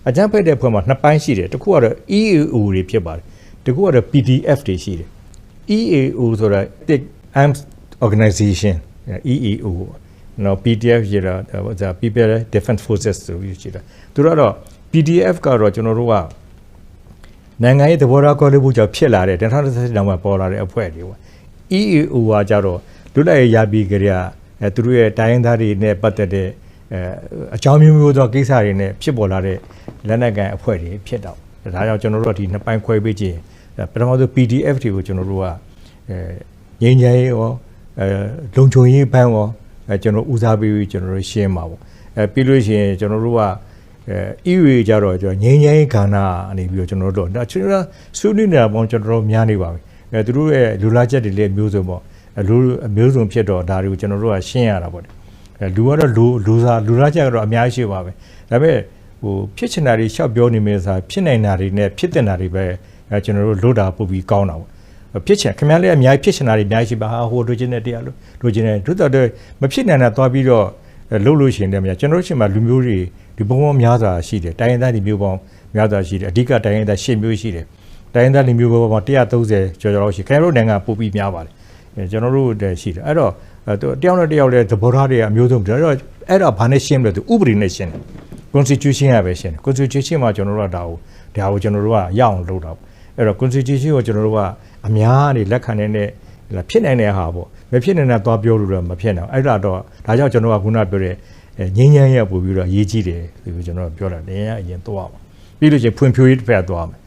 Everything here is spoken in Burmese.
အကြမ်းဖက်တဲ့ဖွဲ့မှာနှစ်ပိုင်းရှိတယ်တစ်ခုကတော့ EAO တွေဖြစ်ပါတယ်တစ်ခုကတော့ PDF တွေရှိတယ် EAO ဆိုတာ Armed Organization EAO နော် PDF ရတာဒါ People Defense Forces ဆိုပြီးရှိတာသူတို့ကတော့ PDF ကတော့ကျွန်တော်တို့ကနိုင်ငံရေးသဘောထားကောလေးဖို့ကြောင့်ဖြစ်လာတဲ့2017နောက်မှာပေါ်လာတဲ့အဖွဲ့တွေပေါ့ EAO ကကြတော့လွတ်လပ်ရေးရပြီးကြရသူတို့ရဲ့တိုင်းရင်းသားတွေနဲ့ပတ်သက်တဲ့အကြောင်းမျိုးမျိုးသောကိစ္စတွေနဲ့ဖြစ်ပေါ်လာတဲ့လက်နက်ကန်အဖွဲ့တွေဖြစ်တော့ဒါကြောင့်ကျွန်တော်တို့ဒီနှစ်ပိုင်းခွဲပေးခြင်းပထမဆုံး PDF တွေကိုကျွန်တော်တို့ကငြိမ်းချမ်းရေးရောလုံခြုံရေးဘန်းရောကျွန်တော်ဦးစားပေးပြီးကျွန်တော်တို့ရှင်းပါပေါ့ပြီးလို့ရှိရင်ကျွန်တော်တို့ကEU ကြတော့ကျွန်တော်ငြိမ်းချမ်းရေးကဏ္ဍအနေပြီးတော့ကျွန်တော်တို့ဒါကျွန်တော်ဆွေးနွေးနေတာပေါ့ကျွန်တော်တို့များနေပါပြီသူတို့ရဲ့လူလာချက်တွေလည်းမျိုးစုံပေါ့လူမျိုးစုံဖြစ်တော့ဒါတွေကိုကျွန်တော်တို့ကရှင်းရတာပေါ့လူကတော့လူလာချက်ကတော့အများကြီးရှိပါပဲဒါပေမဲ့ဟိုဖြစ်ချင်တာတွေရှောက်ပြောနေမယ်ဆိုတာဖြစ်နိုင်တာတွေနဲ့ဖြစ်တင်တာတွေပဲကျွန်တော်တို့လို့တာပို့ပြီးကောင်းတာပေါ့ဖြစ်ချင်ခင်ဗျားလေးအများကြီးဖြစ်ချင်တာတွေအများကြီးရှိပါဟိုလိုချင်တဲ့တရားလိုချင်တဲ့တို့တော့မဖြစ်နိုင်တာသွားပြီးတော့လှုပ်လို့ရှိရင်တည်းများကျွန်တော်တို့ရှင်မှာလူမျိုးတွေဒီပုံပေါင်းများစွာရှိတယ်တိုင်းရင်းသားတွေမျိုးပေါင်းများစွာရှိတယ်အဓိကတိုင်းရင်းသား10မျိုးရှိတယ်တိုင်းရင်းသားလူမျိုးပေါင်း130ကျော်လောက်ရှိခင်ဗျားတို့နိုင်ငံပို့ပြီးများပါတယ်ကျွန်တော်တို့ရှိတယ်အဲ့တော့တယောက်နဲ့တယောက်လဲသဘောထားတွေအမျိုးစုံတယ်အဲ့တော့ဘာနဲ့ရှင်းမလဲသူဥပဒေနဲ့ရှင်းတယ် constitution ရပဲရှင်းတယ် constitution မှာကျွန်တော်တို့ကဒါကိုကျွန်တော်တို့ကရအောင်လုပ်တာပေါ့အဲ့တော့ constitution ကိုကျွန်တော်တို့ကအများကြီးလက်ခံနေတဲ့ဖြစ်နိုင်တဲ့ဟာပေါ့မဖြစ်နိုင်တာသွားပြောလို့တော့မဖြစ်နိုင်အဲ့ဒါကြောင့်ကျွန်တော်ကခုနပြောတဲ့ငင်းငင်းရပို့ပြီးတော့ရေးကြည့်တယ်ဆိုပြီးကျွန်တော်ပြောတာတင်းရအရင်သွားပါပြီးလို့ချင်းဖွံ့ဖြိုးရေးတစ်ဖက်သွားမယ်